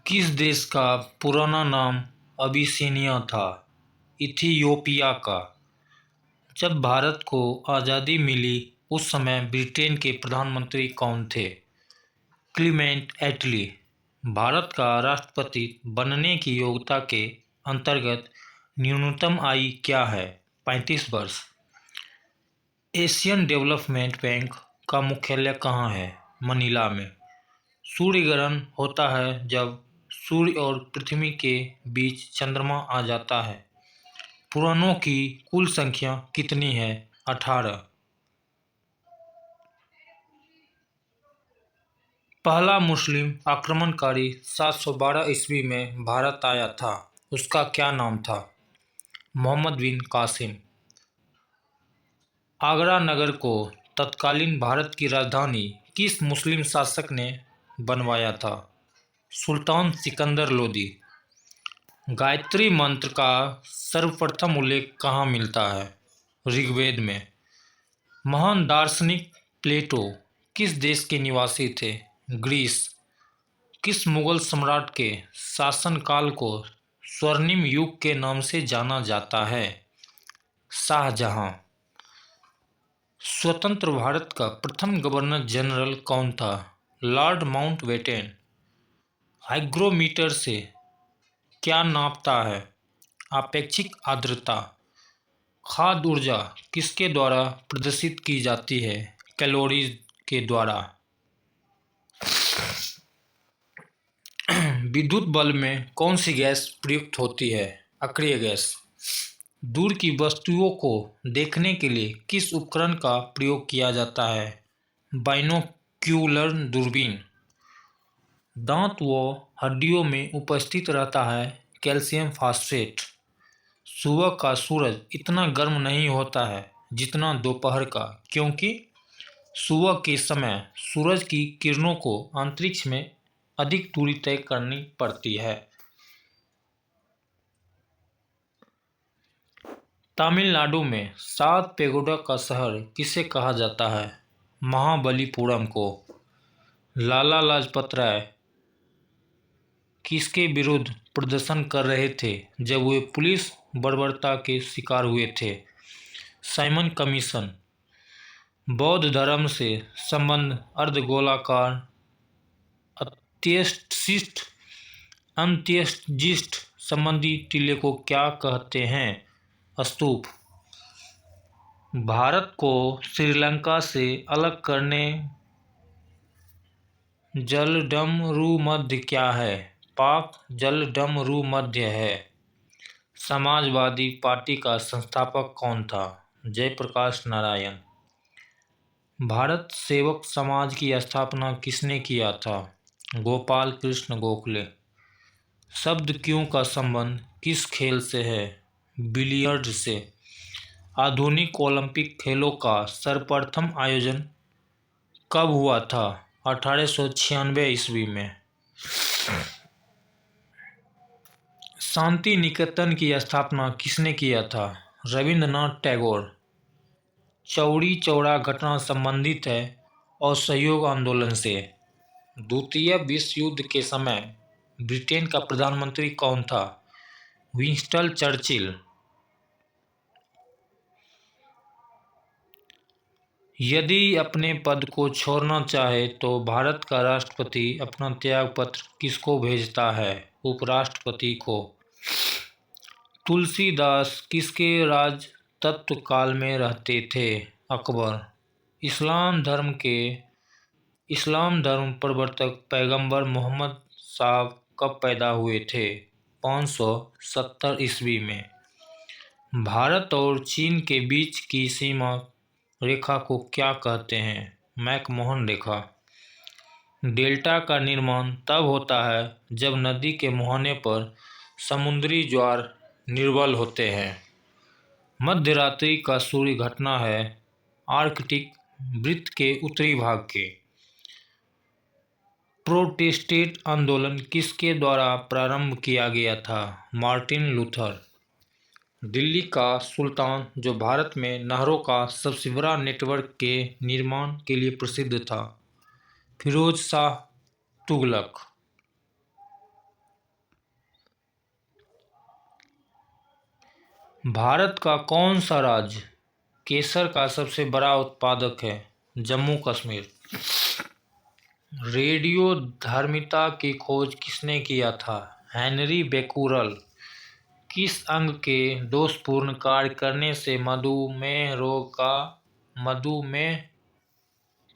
किस देश का पुराना नाम अबिसिनिया था? इथियोपिया का। जब भारत को आज़ादी मिली उस समय ब्रिटेन के प्रधानमंत्री कौन थे? क्लीमेंट एटली। भारत का राष्ट्रपति बनने की योग्यता के अंतर्गत न्यूनतम आयु क्या है? 35 वर्ष। एशियन डेवलपमेंट बैंक का मुख्यालय कहाँ है? मनीला में। सूर्य ग्रहण होता है जब सूर्य और पृथ्वी के बीच चंद्रमा आ जाता है। पुराणों की कुल संख्या कितनी है? 18। पहला मुस्लिम आक्रमणकारी 712 ईस्वी में भारत आया था, उसका क्या नाम था? मोहम्मद बिन कासिम। आगरा नगर को तत्कालीन भारत की राजधानी किस मुस्लिम शासक ने बनवाया था? सुल्तान सिकंदर लोदी। गायत्री मंत्र का सर्वप्रथम उल्लेख कहाँ मिलता है? ऋग्वेद में। महान दार्शनिक प्लेटो किस देश के निवासी थे? ग्रीस। किस मुगल सम्राट के शासनकाल को स्वर्णिम युग के नाम से जाना जाता है? शाहजहां। स्वतंत्र भारत का प्रथम गवर्नर जनरल कौन था? Lord Mountbatten. हाइग्रोमीटर से क्या नापता है? आपेक्षिक आर्द्रता। खाद्य ऊर्जा किसके द्वारा प्रदर्शित की जाती है? कैलोरीज के द्वारा। विद्युत बल्ब में कौन सी गैस प्रयुक्त होती है? अक्रिय गैस। दूर की वस्तुओं को देखने के लिए किस उपकरण का प्रयोग किया जाता है? बाइनोक्यूलर दूरबीन। दांत व हड्डियों में उपस्थित रहता है कैल्शियम फास्फेट। सुबह का सूरज इतना गर्म नहीं होता है जितना दोपहर का, क्योंकि सुबह के समय सूरज की किरणों को अंतरिक्ष में अधिक दूरी तय करनी पड़ती है। तमिलनाडु में 7 पैगोडा का शहर किसे कहा जाता है? महाबलीपुरम को। लाला लाजपत राय किसके विरुद्ध प्रदर्शन कर रहे थे जब वे पुलिस बर्बरता के शिकार हुए थे? Simon commission. बौद्ध धर्म से संबद्ध अर्धगोलाकार अंत्येष्टिस्ट अंत्येष्टिस्ट संबंधी टीले को क्या कहते हैं? स्तूप। भारत को श्रीलंका से अलग करने जलडमरूमध्य क्या है? पाक जलडमरूमध्य है। समाजवादी पार्टी का संस्थापक कौन था? जयप्रकाश नारायण। भारत सेवक समाज की स्थापना किसने किया था? गोपाल कृष्ण गोखले। शब्द क्यों का संबंध किस खेल से है? बिलियर्ड से। आधुनिक ओलंपिक खेलों का सर्वप्रथम आयोजन कब हुआ था? 1896 ईस्वी में। शांति निकेतन की स्थापना किसने किया था? रविंद्रनाथ टैगोर। चौरी चौरा घटना संबंधित है असहयोग आंदोलन से। द्वितीय विश्व युद्ध के समय ब्रिटेन का प्रधानमंत्री कौन था? Winston Churchill. यदि अपने पद को छोड़ना चाहे तो भारत का राष्ट्रपति अपना त्यागपत्र किसको भेजता है? उपराष्ट्रपति को। तुलसीदास किसके राजतत्व काल में रहते थे? अकबर। इस्लाम धर्म प्रवर्तक पैगंबर मोहम्मद साहब कब पैदा हुए थे? 570 ईस्वी में। भारत और चीन के बीच की सीमा रेखा को क्या कहते हैं? मैकमोहन रेखा। डेल्टा का निर्माण तब होता है जब नदी के मुहाने पर समुद्री ज्वार निर्बल होते हैं। मध्य रात्रि का सूर्य घटना है आर्कटिक वृत्त के उत्तरी भाग के। प्रोटेस्टेंट आंदोलन किसके द्वारा प्रारंभ किया गया था? Martin Luther. दिल्ली का सुल्तान जो भारत में नहरों का सबसे बड़ा नेटवर्क के निर्माण के लिए प्रसिद्ध था? फिरोज शाह तुगलक। भारत का कौन सा राज्य केसर का सबसे बड़ा उत्पादक है? जम्मू कश्मीर। रेडियोधर्मिता की खोज किसने किया था? हेनरी बेकूरल। किस अंग के दोषपूर्ण कार्य करने से मधुमेह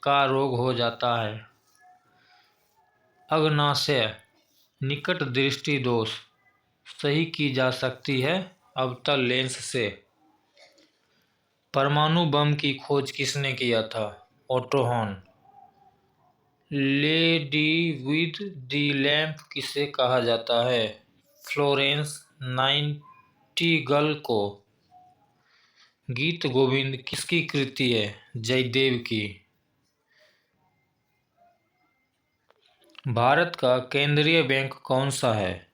का रोग हो जाता है? अग्नाशय। निकट दृष्टि दोष सही की जा सकती है अवतल लेंस से। परमाणु बम की खोज किसने किया था? Otto Hahn. Lady with the lamp किसे कहा जाता है? फ्लोरेंस नाइटिंगेल को। गीत गोविंद किसकी कृति है? जयदेव की। भारत का केंद्रीय बैंक कौन सा है?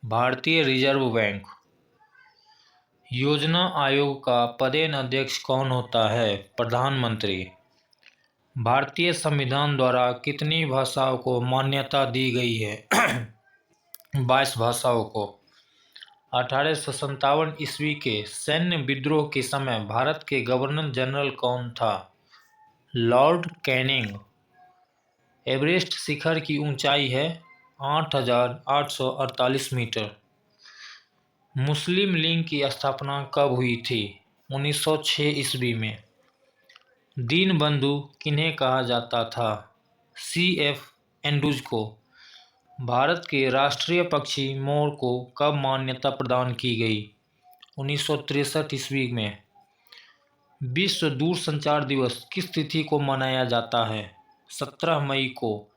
भारतीय रिजर्व बैंक। योजना आयोग का पदेन अध्यक्ष कौन होता है? प्रधानमंत्री। भारतीय संविधान द्वारा कितनी भाषाओं को मान्यता दी गई है? 22 भाषाओं को। 1857 ईस्वी के सैन्य विद्रोह के समय भारत के गवर्नर जनरल कौन था? Lord Canning. एवरेस्ट शिखर की ऊंचाई है 8,848 मीटर। मुस्लिम लीग की स्थापना कब हुई थी? 1906 ईस्वी में। दीनबंधु किन्हें कहा जाता था? C.F. एंड्रूज को। भारत के राष्ट्रीय पक्षी मोर को कब मान्यता प्रदान की गई? 1963 ईस्वी में। विश्व दूरसंचार दिवस किस तिथि को मनाया जाता है? 17 मई को।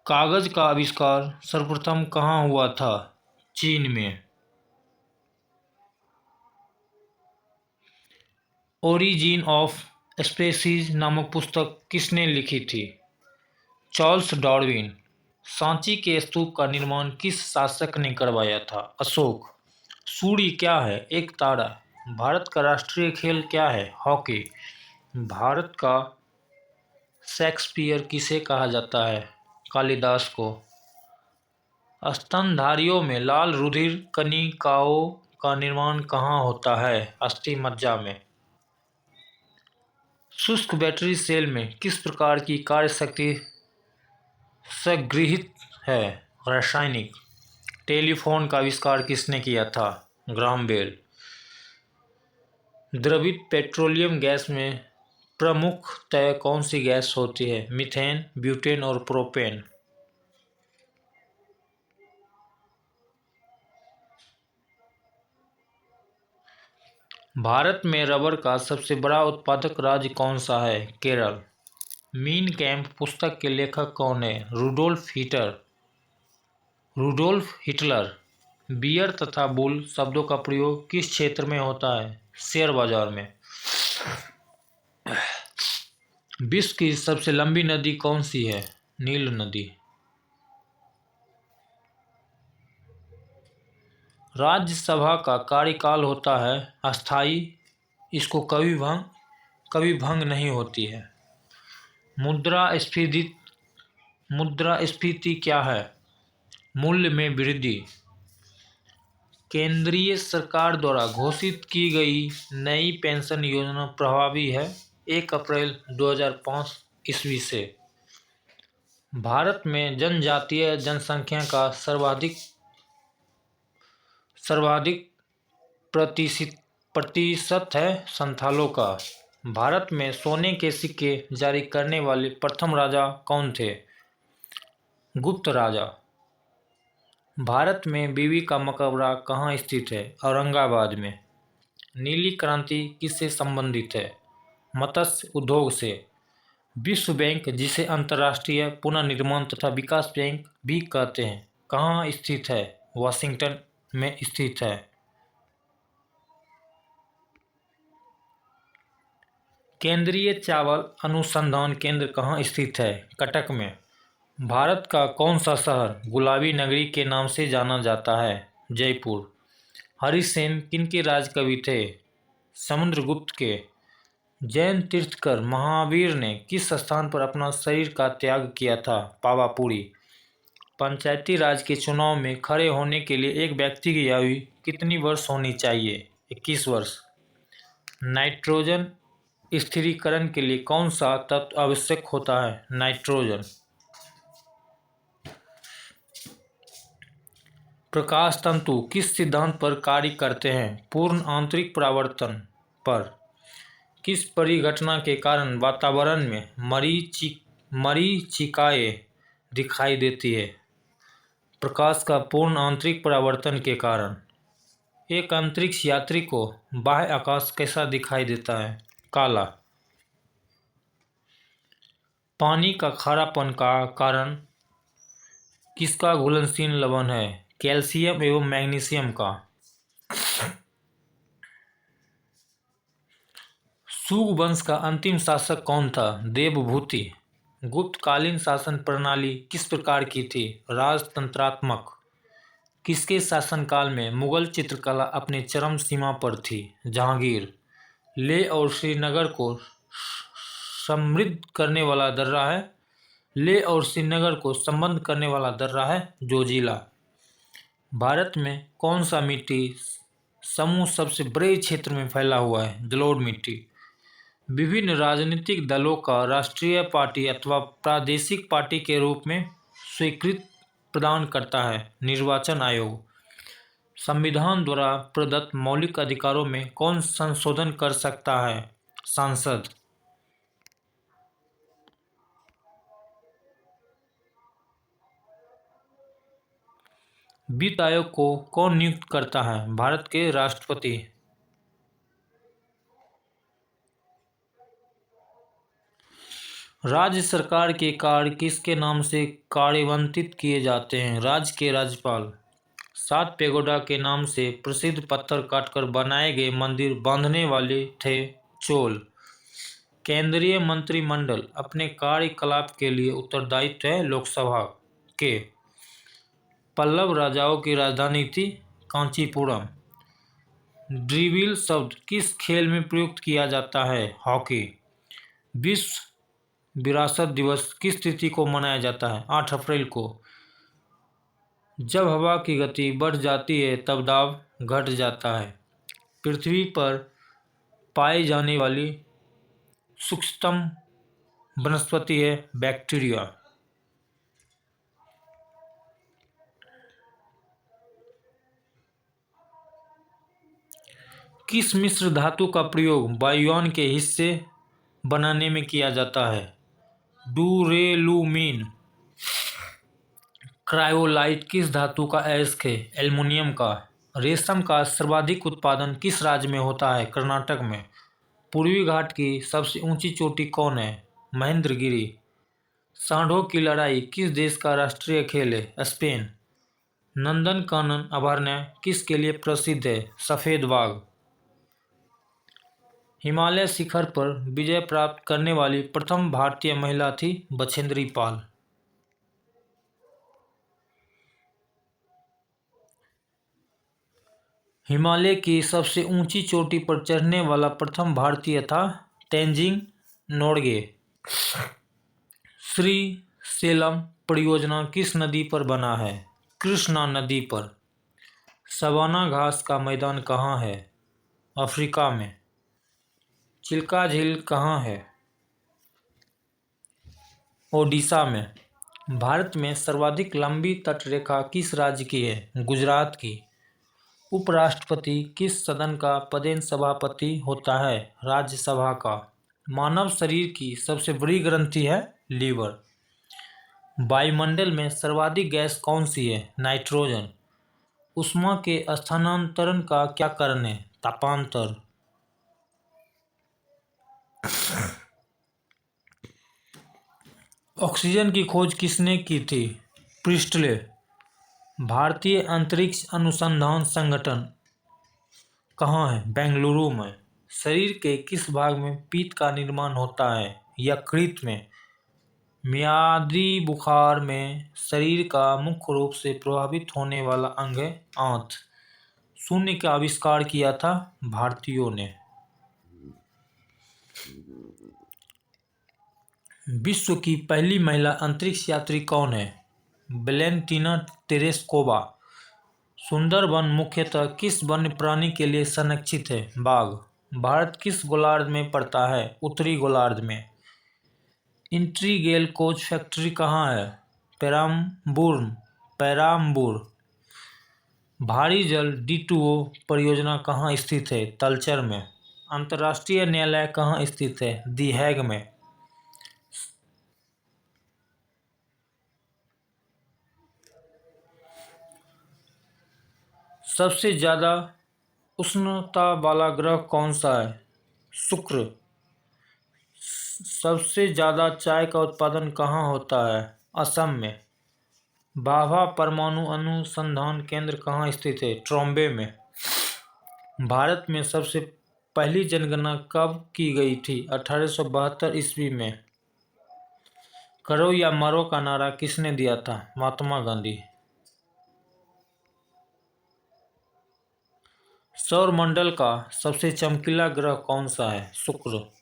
कागज का आविष्कार सर्वप्रथम कहाँ हुआ था? चीन में। ओरिजिन ऑफ स्पेसीज नामक पुस्तक किसने लिखी थी? Charles Darwin. सांची के स्तूप का निर्माण किस शासक ने करवाया था? अशोक। सूर्य क्या है? एक तारा। भारत का राष्ट्रीय खेल क्या है? हॉकी। भारत का शेक्सपियर किसे कहा जाता है? कालिदास को। स्तनधारियों में लाल रुधिर कणिकाओं का निर्माण कहाँ होता है? अस्थि मज्जा में। शुष्क बैटरी सेल में किस प्रकार की कार्यशक्ति संग्रहीत है? रासायनिक। टेलीफोन का आविष्कार किसने किया था? Graham Bell. द्रवित पेट्रोलियम गैस में प्रमुखतः कौन सी गैस होती है? मीथेन, ब्यूटेन और प्रोपेन। भारत में रबर का सबसे बड़ा उत्पादक राज्य कौन सा है? केरल। मीन कैंप पुस्तक के लेखक कौन है? Rudolf Hitler. बियर तथा बुल शब्दों का प्रयोग किस क्षेत्र में होता है? शेयर बाजार में। विश्व की सबसे लंबी नदी कौन सी है? नील नदी। राज्यसभा का कार्यकाल होता है अस्थायी, इसको कभी भंग नहीं होती है। मुद्रास्फीति क्या है? मूल्य में वृद्धि। केंद्रीय सरकार द्वारा घोषित की गई नई पेंशन योजना प्रभावी है 1 अप्रैल 2005 ईस्वी से। भारत में जनजातीय जनसंख्या का सर्वाधिक प्रतिशत है संथालों का। भारत में सोने के सिक्के जारी करने वाले प्रथम राजा कौन थे? गुप्त राजा। भारत में बीबी का मकबरा कहाँ स्थित है? औरंगाबाद में। नीली क्रांति किससे संबंधित है? मत्स्य उद्योग से। विश्व बैंक, जिसे अंतर्राष्ट्रीय पुनर्निर्माण तथा विकास बैंक भी कहते हैं, कहाँ स्थित है? वाशिंगटन में स्थित है। केंद्रीय चावल अनुसंधान केंद्र कहाँ स्थित है? कटक में। भारत का कौन सा शहर गुलाबी नगरी के नाम से जाना जाता है? जयपुर। हरिसेन किनके राजकवि थे? समुद्रगुप्त के। जैन तीर्थंकर महावीर ने किस स्थान पर अपना शरीर का त्याग किया था? पावापुरी। पंचायती राज के चुनाव में खड़े होने के लिए एक व्यक्ति की आयु कितनी वर्ष होनी चाहिए? 21 वर्ष। नाइट्रोजन स्थिरीकरण के लिए कौन सा तत्व आवश्यक होता है? नाइट्रोजन। प्रकाश तंतु किस सिद्धांत पर कार्य करते हैं? पूर्ण आंतरिक परावर्तन पर। किस परिघटना के कारण वातावरण में मरीचिकाएं दिखाई देती है? प्रकाश का पूर्ण आंतरिक परावर्तन के कारण। एक अंतरिक्ष यात्री को बाह्य आकाश कैसा दिखाई देता है? काला। पानी का खारापन का कारण किसका घुलनशील लवण है? कैल्शियम एवं मैग्नीशियम का। शुंग वंश का अंतिम शासक कौन था? देवभूति। गुप्तकालीन शासन प्रणाली किस प्रकार की थी? राजतंत्रात्मक। किसके शासनकाल में मुगल चित्रकला अपनी चरम सीमा पर थी? जहांगीर। लेह और श्रीनगर को समृद्ध करने वाला दर्रा है। लेह और श्रीनगर को संबद्ध करने वाला दर्रा है जोजिला। भारत में कौन सा मिट्टी समूह सबसे बड़े क्षेत्र में फैला हुआ है? जलोढ़ मिट्टी। विभिन्न राजनीतिक दलों का राष्ट्रीय पार्टी अथवा प्रादेशिक पार्टी के रूप में स्वीकृति प्रदान करता है? निर्वाचन आयोग। संविधान द्वारा प्रदत्त मौलिक अधिकारों में कौन संशोधन कर सकता है? सांसद। वित्त आयोग को कौन नियुक्त करता है? भारत के राष्ट्रपति। राज्य सरकार के कार्य किसके नाम से कार्यान्वित किए जाते हैं? राज्य के राज्यपाल। 7 पैगोडा के नाम से प्रसिद्ध पत्थर काटकर बनाए गए मंदिर बांधने वाले थे चोल। केंद्रीय मंत्रिमंडल अपने कार्यकलाप के लिए उत्तरदायित्व है लोकसभा के। पल्लव राजाओं की राजधानी थी कांचीपुरम। ड्रिबिल शब्द किस खेल में प्रयुक्त किया जाता है? हॉकी। विश्व विरासत दिवस किस तिथि को मनाया जाता है? 8 अप्रैल को। जब हवा की गति बढ़ जाती है तब दाब घट जाता है। पृथ्वी पर पाई जाने वाली सूक्ष्मतम वनस्पति है बैक्टीरिया। किस मिश्र धातु का प्रयोग वायुयान के हिस्से बनाने में किया जाता है? डूरेलुमीन। क्रायोलाइट किस धातु का अयस्क है? एल्युमिनियम का। रेशम का सर्वाधिक उत्पादन किस राज्य में होता है? कर्नाटक में। पूर्वी घाट की सबसे ऊंची चोटी कौन है? महेंद्रगिरी। सांडों की लड़ाई किस देश का राष्ट्रीय खेल है? स्पेन। नंदनकानन अभयारण्य किसके लिए प्रसिद्ध है? सफेद बाघ। हिमालय शिखर पर विजय प्राप्त करने वाली प्रथम भारतीय महिला थी बछेंद्री पाल। हिमालय की सबसे ऊंची चोटी पर चढ़ने वाला प्रथम भारतीय था तेंजिंग नोर्गे। श्री सेलम परियोजना किस नदी पर बना है? कृष्णा नदी पर। सवाना घास का मैदान कहाँ है? अफ्रीका में। चिल्का झील कहाँ है? ओडिशा में। भारत में सर्वाधिक लंबी तटरेखा किस राज्य की है? गुजरात की। उपराष्ट्रपति किस सदन का पदेन सभापति होता है? राज्यसभा का। मानव शरीर की सबसे बड़ी ग्रंथि है लीवर। वायुमंडल में सर्वाधिक गैस कौन सी है? नाइट्रोजन। ऊष्मा के स्थानांतरण का क्या कारण है? तापांतर। ऑक्सीजन की खोज किसने की थी? प्रिस्टले। भारतीय अंतरिक्ष अनुसंधान संगठन कहाँ है? बेंगलुरु में। शरीर के किस भाग में पित्त का निर्माण होता है? यकृत में। मियादी बुखार में शरीर का मुख्य रूप से प्रभावित होने वाला अंग है आंत। शून्य का आविष्कार किया था भारतीयों ने। विश्व की पहली महिला अंतरिक्ष यात्री कौन है? Valentina Tereshkova. सुंदरबन मुख्यतः किस वन्य प्राणी के लिए संरक्षित है? बाघ। भारत किस गोलार्ध में पड़ता है? उत्तरी गोलार्ध में। इंटीग्रेल कोच फैक्ट्री कहाँ है? पेराम्बूर। भारी जल D2O परियोजना कहाँ स्थित है? तलचर में। अंतर्राष्ट्रीय न्यायालय कहाँ स्थित है? दी हैग में। सबसे ज्यादा उष्णता वाला ग्रह कौन सा है? शुक्र। सबसे ज्यादा चाय का उत्पादन कहाँ होता है? असम में। भाभा परमाणु अनुसंधान केंद्र कहाँ स्थित है? ट्रॉम्बे में। भारत में सबसे पहली जनगणना कब की गई थी? 1872 ईस्वी में। करो या मरो का नारा किसने दिया था? महात्मा गांधी। सौरमंडल का सबसे चमकीला ग्रह कौन सा है? शुक्र।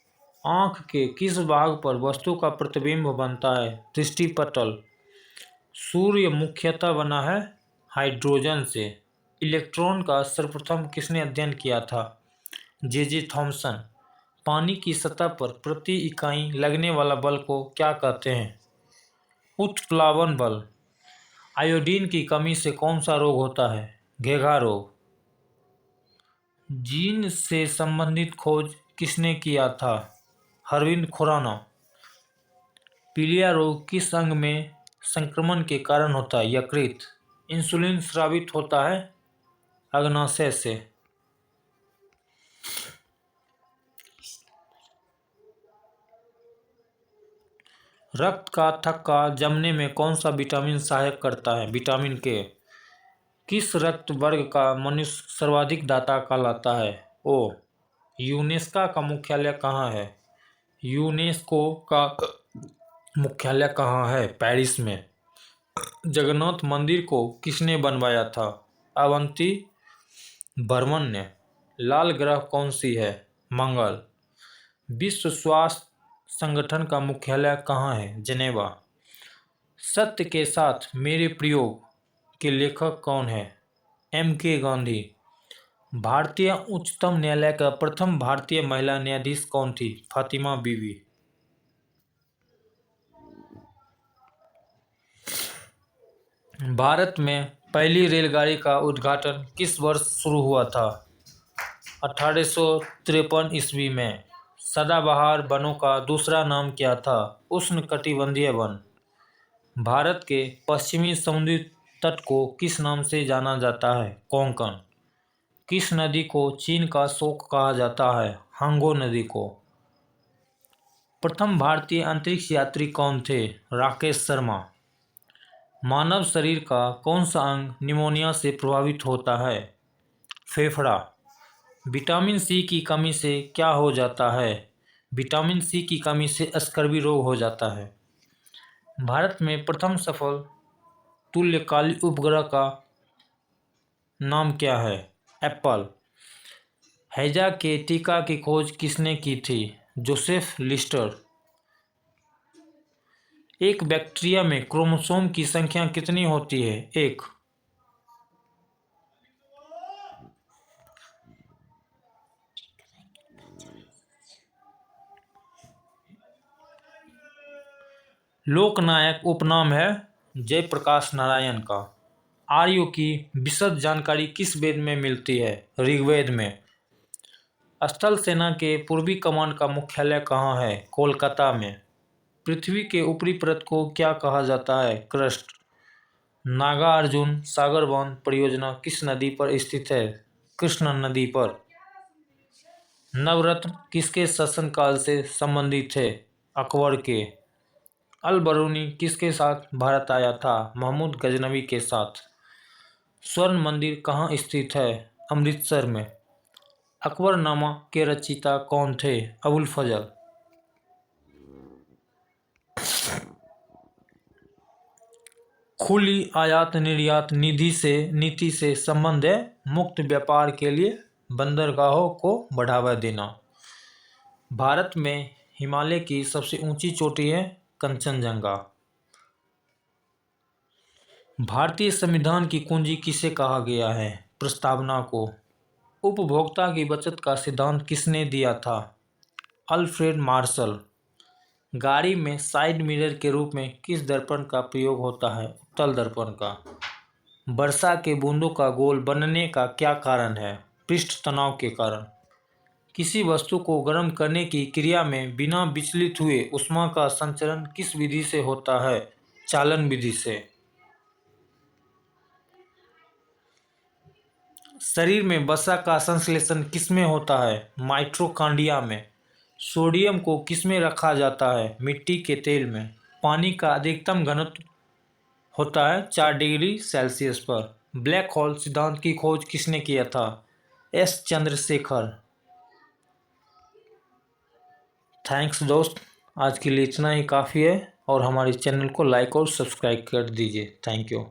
आंख के किस भाग पर वस्तु का प्रतिबिंब बनता है? दृष्टिपटल। सूर्य मुख्यतः बना है हाइड्रोजन से। इलेक्ट्रॉन का सर्वप्रथम किसने अध्ययन किया था? J.J. थॉमसन। पानी की सतह पर प्रति इकाई लगने वाला बल को क्या कहते हैं? उत्प्लावन बल। आयोडीन की कमी से कौन सा रोग होता है? घेघा रोग। जीन से संबंधित खोज किसने किया था? अरविंद खुराना। पीलिया रोग किस अंग में संक्रमण के कारण होता है? यकृत। इंसुलिन स्रावित होता है अग्नाशय से। रक्त का थक्का जमने में कौन सा विटामिन सहायक करता है? विटामिन के। किस रक्त वर्ग का मनुष्य सर्वाधिक दाता कहलाता है? ओ। यूनेस्को का मुख्यालय कहाँ है? यूनेस्को का मुख्यालय कहाँ है? पेरिस में। जगन्नाथ मंदिर को किसने बनवाया था? अवंती बर्मन ने। लाल ग्रह कौन सी है? मंगल। विश्व स्वास्थ्य संगठन का मुख्यालय कहाँ है? जेनेवा। सत्य के साथ मेरे प्रयोग के लेखक कौन है? M.K. गांधी। भारतीय उच्चतम न्यायालय का प्रथम भारतीय महिला न्यायाधीश कौन थी? फातिमा बीवी। भारत में पहली रेलगाड़ी का उद्घाटन किस वर्ष शुरू हुआ था? 1853 ईस्वी में। सदाबहार वनों का दूसरा नाम क्या था? उष्णकटिबंधीय वन। भारत के पश्चिमी समुद्री तट को किस नाम से जाना जाता है? कोंकण। किस नदी को चीन का शोक कहा जाता है? हांगो नदी को। प्रथम भारतीय अंतरिक्ष यात्री कौन थे? राकेश शर्मा। मानव शरीर का कौन सा अंग निमोनिया से प्रभावित होता है? फेफड़ा। विटामिन सी की कमी से क्या हो जाता है? विटामिन सी की कमी से स्कर्वी रोग हो जाता है। भारत में प्रथम सफल तुल्यकालिक उपग्रह का नाम क्या है? एप्पल। हैजा के टीका की खोज किसने की थी? Joseph Lister. एक बैक्टीरिया में क्रोमोसोम की संख्या कितनी होती है? 1। लोकनायक उपनाम है जयप्रकाश नारायण का। आर्यों की विशद जानकारी किस वेद में मिलती है? ऋग्वेद में। स्थल सेना के पूर्वी कमान का मुख्यालय कहाँ है? कोलकाता में। पृथ्वी के ऊपरी परत को क्या कहा जाता है? क्रस्ट। नागार्जुन सागर बांध परियोजना किस नदी पर स्थित है? कृष्णा नदी पर। नवरत्न किसके शासनकाल से संबंधित थे? अकबर के। अल बरूनी किसके साथ भारत आया था? महमूद गजनवी के साथ। स्वर्ण मंदिर कहाँ स्थित है? अमृतसर में। अकबरनामा के रचयिता कौन थे? अबुल फजल। खुली आयात निर्यात नीति से संबंध है मुक्त व्यापार के लिए बंदरगाहों को बढ़ावा देना। भारत में हिमालय की सबसे ऊंची चोटी है कंचनजंगा। भारतीय संविधान की कुंजी किसे कहा गया है? प्रस्तावना को। उपभोक्ता की बचत का सिद्धांत किसने दिया था? Alfred Marshall. गाड़ी में साइड मिरर के रूप में किस दर्पण का प्रयोग होता है? उत्तल दर्पण का। वर्षा के बूंदों का गोल बनने का क्या कारण है? पृष्ठ तनाव के कारण। किसी वस्तु को गर्म करने की क्रिया में बिना विचलित हुए ऊष्मा का संचरण किस विधि से होता है? चालन विधि से। शरीर में वसा का संश्लेषण किसमें होता है? माइटोकॉन्ड्रिया में। सोडियम को किसमें रखा जाता है? मिट्टी के तेल में। पानी का अधिकतम घनत्व होता है 4 डिग्री सेल्सियस पर। ब्लैक होल सिद्धांत की खोज किसने किया था? एस चंद्रशेखर। थैंक्स दोस्त, आज के लिए इतना ही काफ़ी है और हमारे चैनल को लाइक और सब्सक्राइब कर दीजिए। Thank you.